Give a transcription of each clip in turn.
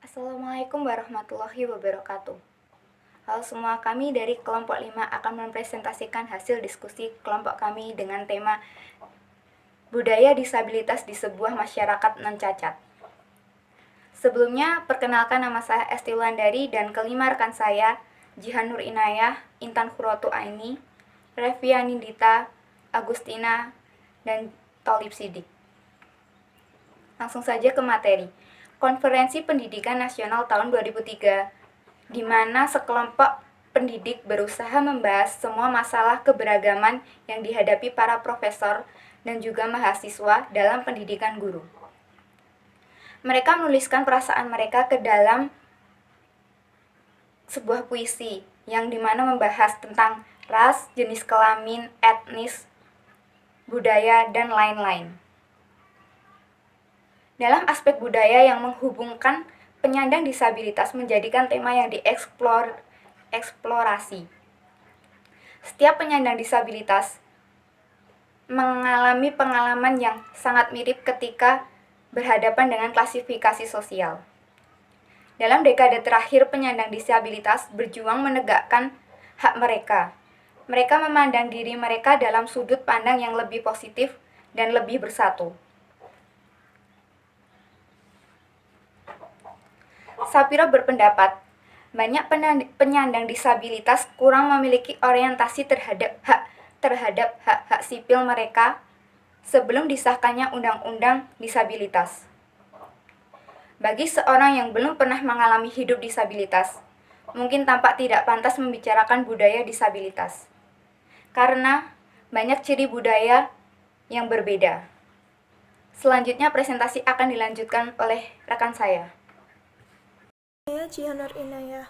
Assalamualaikum warahmatullahi wabarakatuh. Halo semua, kami dari kelompok 5 akan mempresentasikan hasil diskusi kelompok kami dengan tema Budaya Disabilitas di Sebuah Masyarakat Non-Cacat. Sebelumnya, perkenalkan nama saya Esti Wulandari dan kelima rekan saya, Jihan Nur Inayah, Intan Khurratu Aini, Revia Nindita, Agustina, dan Tolib Sidik. Langsung saja ke materi. Konferensi Pendidikan Nasional tahun 2003, di mana sekelompok pendidik berusaha membahas semua masalah keberagaman yang dihadapi para profesor dan juga mahasiswa dalam pendidikan guru. Mereka menuliskan perasaan mereka ke dalam sebuah puisi yang dimana membahas tentang ras, jenis kelamin, etnis, budaya, dan lain-lain. Dalam aspek budaya yang menghubungkan penyandang disabilitas menjadikan tema yang dieksplorasi. Setiap penyandang disabilitas mengalami pengalaman yang sangat mirip ketika berhadapan dengan klasifikasi sosial. Dalam dekade terakhir, penyandang disabilitas berjuang menegakkan hak mereka. Mereka memandang diri mereka dalam sudut pandang yang lebih positif dan lebih bersatu. Sapiro berpendapat, banyak penyandang disabilitas kurang memiliki orientasi terhadap hak-hak sipil mereka sebelum disahkannya Undang-Undang Disabilitas. Bagi seorang yang belum pernah mengalami hidup disabilitas, mungkin tampak tidak pantas membicarakan budaya disabilitas, karena banyak ciri budaya yang berbeda. Selanjutnya presentasi akan dilanjutkan oleh rekan saya. Saya Jihan Nur Inayah.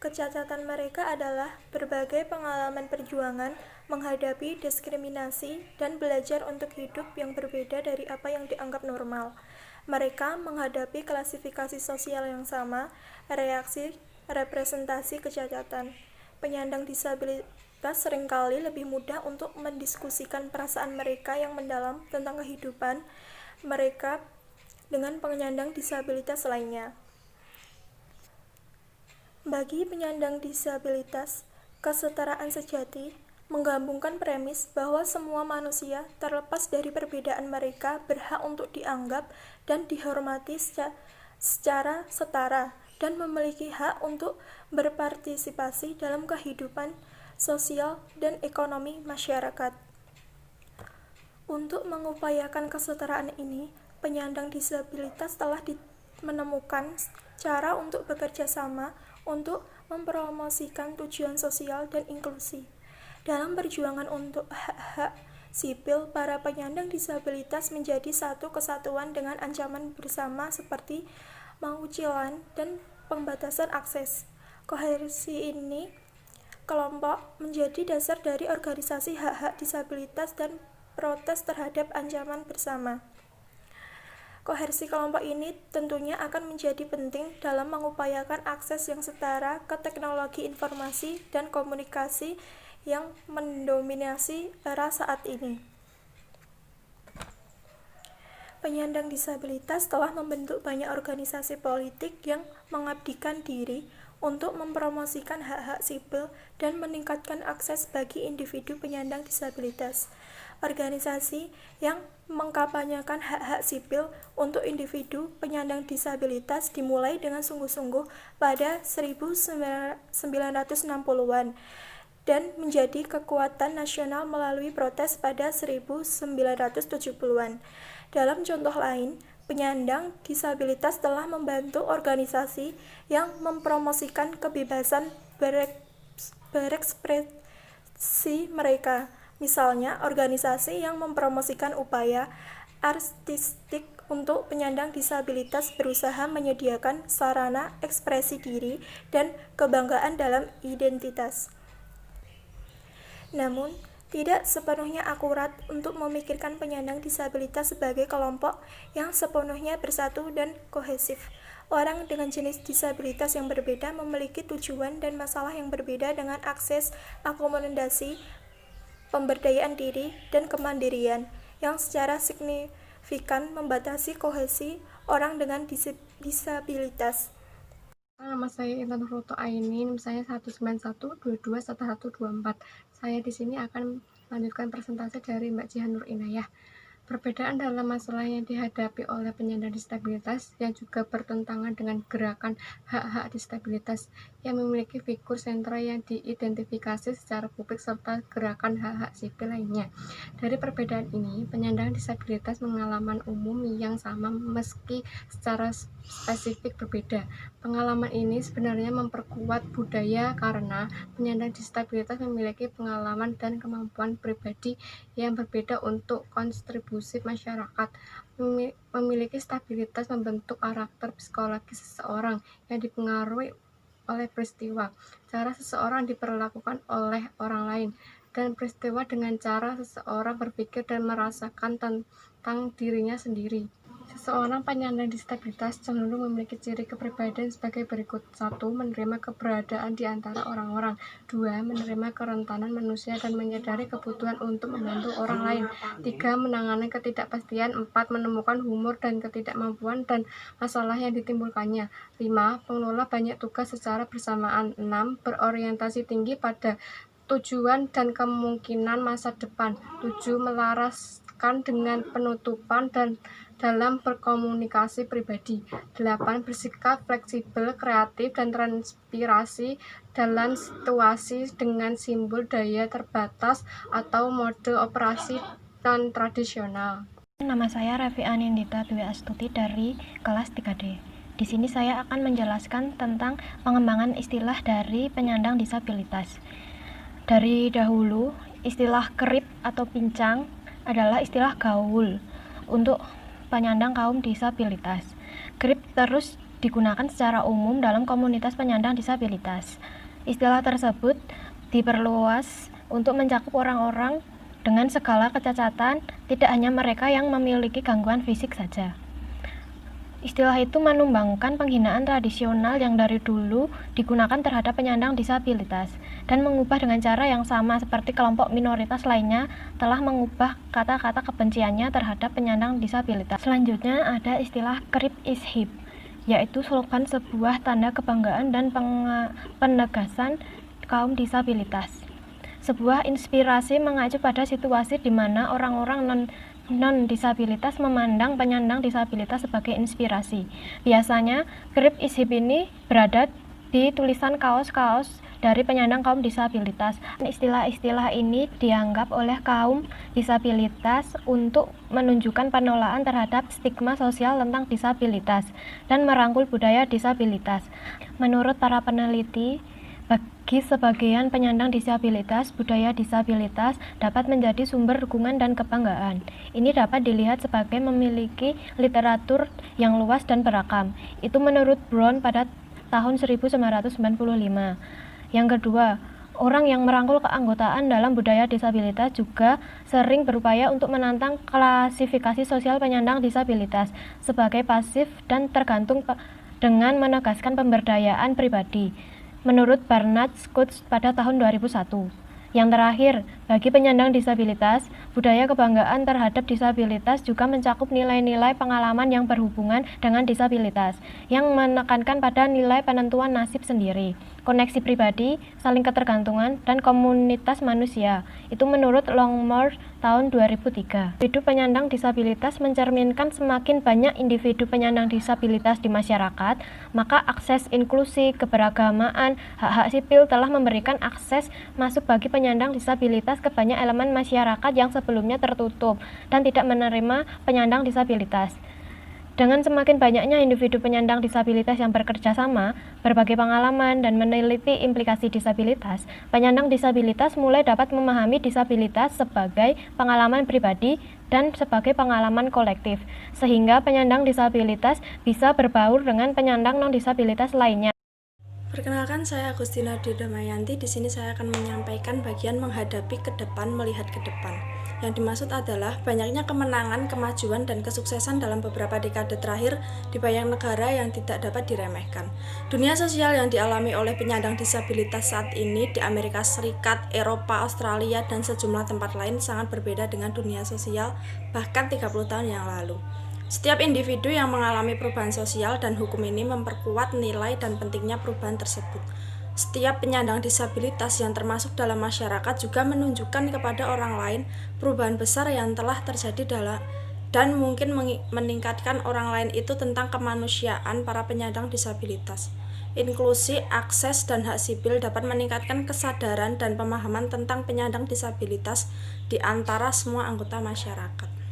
Kecacatan mereka adalah berbagai pengalaman perjuangan menghadapi diskriminasi dan belajar untuk hidup yang berbeda dari apa yang dianggap normal. Mereka menghadapi klasifikasi sosial yang sama, reaksi representasi kecacatan. Penyandang disabilitas seringkali lebih mudah untuk mendiskusikan perasaan mereka yang mendalam tentang kehidupan mereka dengan penyandang disabilitas lainnya. Bagi penyandang disabilitas, kesetaraan sejati menggabungkan premis bahwa semua manusia, terlepas dari perbedaan mereka, berhak untuk dianggap dan dihormati secara setara dan memiliki hak untuk berpartisipasi dalam kehidupan sosial dan ekonomi masyarakat. Untuk mengupayakan kesetaraan ini, penyandang disabilitas telah menemukan cara untuk bekerja sama untuk mempromosikan tujuan sosial dan inklusi. Dalam perjuangan untuk hak-hak sipil, para penyandang disabilitas menjadi satu kesatuan dengan ancaman bersama seperti pengucilan dan pembatasan akses. Kohersi ini kelompok menjadi dasar dari organisasi hak-hak disabilitas dan protes terhadap ancaman bersama. Kohersi kelompok ini tentunya akan menjadi penting dalam mengupayakan akses yang setara ke teknologi informasi dan komunikasi yang mendominasi era saat ini. Penyandang disabilitas telah membentuk banyak organisasi politik yang mengabdikan diri untuk mempromosikan hak-hak sipil dan meningkatkan akses bagi individu penyandang disabilitas. Organisasi yang mengkampanyekan hak-hak sipil untuk individu penyandang disabilitas dimulai dengan sungguh-sungguh pada 1960-an dan menjadi kekuatan nasional melalui protes pada 1970-an. Dalam contoh lain, penyandang disabilitas telah membantu organisasi yang mempromosikan kebebasan berekspresi mereka. Misalnya, organisasi yang mempromosikan upaya artistik untuk penyandang disabilitas berusaha menyediakan sarana ekspresi diri dan kebanggaan dalam identitas. Namun, tidak sepenuhnya akurat untuk memikirkan penyandang disabilitas sebagai kelompok yang sepenuhnya bersatu dan kohesif. Orang dengan jenis disabilitas yang berbeda memiliki tujuan dan masalah yang berbeda dengan akses, akomodasi, pemberdayaan diri, dan kemandirian yang secara signifikan membatasi kohesi orang dengan disabilitas. Nama saya Intan Nurroto Aini, NIM saya 191221124. Saya di sini akan melanjutkan presentasi dari Mbak Jihan Nur Inayah. Perbedaan dalam masalah yang dihadapi oleh penyandang disabilitas yang juga bertentangan dengan gerakan hak-hak disabilitas yang memiliki figur sentra yang diidentifikasi secara publik serta gerakan hak-hak sipil lainnya. Dari perbedaan ini, penyandang disabilitas mengalami umum yang sama meski secara spesifik berbeda. Pengalaman ini sebenarnya memperkuat budaya karena penyandang disabilitas memiliki pengalaman dan kemampuan pribadi yang berbeda untuk kontribusi masyarakat, memiliki stabilitas membentuk karakter psikologis seseorang yang dipengaruhi oleh peristiwa, cara seseorang diperlakukan oleh orang lain, dan peristiwa dengan cara seseorang berpikir dan merasakan tentang dirinya sendiri. Seseorang penyandang disabilitas cenderung memiliki ciri kepribadian sebagai berikut. 1. Menerima keberadaan di antara orang-orang. 2. Menerima kerentanan manusia dan menyadari kebutuhan untuk membantu orang lain. 3. Menangani ketidakpastian. 4. Menemukan humor dan ketidakmampuan dan masalah yang ditimbulkannya. 5. Mengelola banyak tugas secara bersamaan. 6. Berorientasi tinggi pada tujuan dan kemungkinan masa depan. 7. Melaraskan dengan penutupan dan dalam berkomunikasi pribadi. 8. Bersikap fleksibel, kreatif, dan transpirasi dalam situasi dengan simbol daya terbatas atau mode operasi non-tradisional. Nama saya Revi Anindita Dwi Astuti dari kelas 3D. Di sini saya akan menjelaskan tentang pengembangan istilah dari penyandang disabilitas. Dari dahulu, istilah kerip atau pincang adalah istilah gaul untuk penyandang kaum disabilitas. Kerip terus digunakan secara umum dalam komunitas penyandang disabilitas. Istilah tersebut diperluas untuk mencakup orang-orang dengan segala kecacatan, tidak hanya mereka yang memiliki gangguan fisik saja. Istilah itu menumbangkan penghinaan tradisional yang dari dulu digunakan terhadap penyandang disabilitas dan mengubah dengan cara yang sama seperti kelompok minoritas lainnya telah mengubah kata-kata kebenciannya terhadap penyandang disabilitas. Selanjutnya ada istilah Crip is Hip, yaitu slogan sebuah tanda kebanggaan dan penegasan kaum disabilitas. Sebuah inspirasi mengacu pada situasi di mana orang-orang non-disabilitas memandang penyandang disabilitas sebagai inspirasi. Biasanya, Crip is Hip ini berada di tulisan kaos-kaos dari penyandang kaum disabilitas. Istilah-istilah ini dianggap oleh kaum disabilitas untuk menunjukkan penolakan terhadap stigma sosial tentang disabilitas dan merangkul budaya disabilitas. Menurut para peneliti, bagi sebagian penyandang disabilitas, budaya disabilitas dapat menjadi sumber dukungan dan kebanggaan. Ini dapat dilihat sebagai memiliki literatur yang luas dan beragam. Itu menurut Brown pada tahun 1995. Yang kedua, orang yang merangkul keanggotaan dalam budaya disabilitas juga sering berupaya untuk menantang klasifikasi sosial penyandang disabilitas sebagai pasif dan tergantung dengan menegaskan pemberdayaan pribadi. Menurut Barnard Scott pada tahun 2001. Yang terakhir, bagi penyandang disabilitas, budaya kebanggaan terhadap disabilitas juga mencakup nilai-nilai pengalaman yang berhubungan dengan disabilitas, yang menekankan pada nilai penentuan nasib sendiri, koneksi pribadi, saling ketergantungan, dan komunitas manusia. Itu menurut Longmore tahun 2003. Individu penyandang disabilitas mencerminkan semakin banyak individu penyandang disabilitas di masyarakat, maka akses inklusi, keberagamaan, hak-hak sipil telah memberikan akses masuk bagi penyandang disabilitas ke banyak elemen masyarakat yang sebelumnya tertutup dan tidak menerima penyandang disabilitas. Dengan semakin banyaknya individu penyandang disabilitas yang bekerja sama, berbagi pengalaman, dan meneliti implikasi disabilitas, penyandang disabilitas mulai dapat memahami disabilitas sebagai pengalaman pribadi dan sebagai pengalaman kolektif, sehingga penyandang disabilitas bisa berbaur dengan penyandang non-disabilitas lainnya. Perkenalkan, saya Agustina Damayanti. Di sini saya akan menyampaikan bagian menghadapi ke depan, melihat ke depan. Yang dimaksud adalah banyaknya kemenangan, kemajuan, dan kesuksesan dalam beberapa dekade terakhir di banyak negara yang tidak dapat diremehkan. Dunia sosial yang dialami oleh penyandang disabilitas saat ini di Amerika Serikat, Eropa, Australia, dan sejumlah tempat lain sangat berbeda dengan dunia sosial bahkan 30 tahun yang lalu. Setiap individu yang mengalami perubahan sosial dan hukum ini memperkuat nilai dan pentingnya perubahan tersebut. Setiap penyandang disabilitas yang termasuk dalam masyarakat juga menunjukkan kepada orang lain perubahan besar yang telah terjadi dan mungkin meningkatkan orang lain itu tentang kemanusiaan para penyandang disabilitas. Inklusi, akses, dan hak sipil dapat meningkatkan kesadaran dan pemahaman tentang penyandang disabilitas di antara semua anggota masyarakat.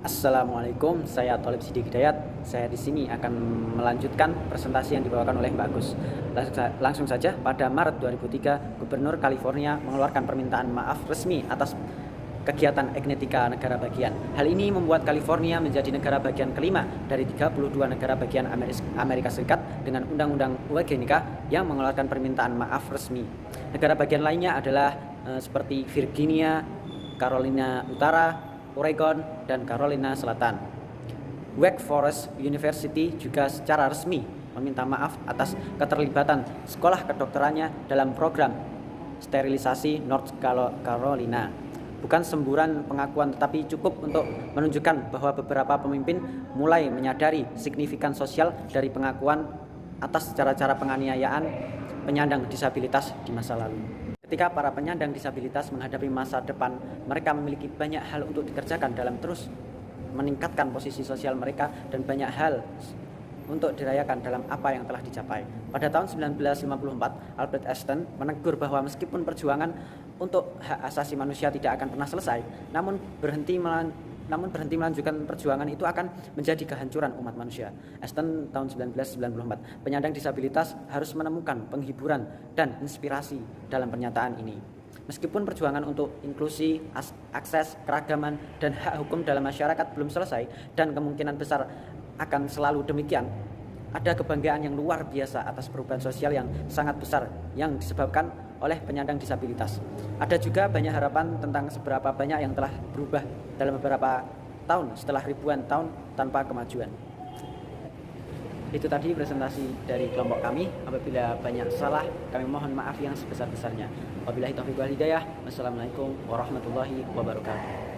Assalamualaikum, saya Tholib Sidik Hidayat. Saya di sini akan melanjutkan presentasi yang dibawakan oleh Mbak Agus. Langsung saja, pada Maret 2003, Gubernur California mengeluarkan permintaan maaf resmi atas kegiatan Agnetika negara bagian. Hal ini membuat California menjadi negara bagian kelima dari 32 negara bagian Amerika Serikat dengan Undang-Undang Eugenika yang mengeluarkan permintaan maaf resmi. Negara bagian lainnya adalah seperti Virginia, Carolina Utara, Oregon, dan Carolina Selatan. Wake Forest University juga secara resmi meminta maaf atas keterlibatan sekolah kedokterannya dalam program sterilisasi North Carolina. Bukan semburan pengakuan, tetapi cukup untuk menunjukkan bahwa beberapa pemimpin mulai menyadari signifikan sosial dari pengakuan atas cara-cara penganiayaan penyandang disabilitas di masa lalu. Ketika para penyandang disabilitas menghadapi masa depan, mereka memiliki banyak hal untuk dikerjakan dalam terus meningkatkan posisi sosial mereka dan banyak hal untuk dirayakan dalam apa yang telah dicapai. Pada tahun 1954, Albert Einstein menegur bahwa meskipun perjuangan untuk hak asasi manusia tidak akan pernah selesai, namun berhenti melanjutkan perjuangan itu akan menjadi kehancuran umat manusia. Einstein tahun 1994, penyandang disabilitas harus menemukan penghiburan dan inspirasi dalam pernyataan ini. Meskipun perjuangan untuk inklusi, akses, keragaman, dan hak hukum dalam masyarakat belum selesai dan kemungkinan besar akan selalu demikian, ada kebanggaan yang luar biasa atas perubahan sosial yang sangat besar yang disebabkan oleh penyandang disabilitas. Ada juga banyak harapan tentang seberapa banyak yang telah berubah dalam beberapa tahun setelah ribuan tahun tanpa kemajuan. Itu tadi presentasi dari kelompok kami. Apabila banyak salah, kami mohon maaf yang sebesar-besarnya. Wabillahi taufiq wal hidayah. Wassalamualaikum warahmatullahi wabarakatuh.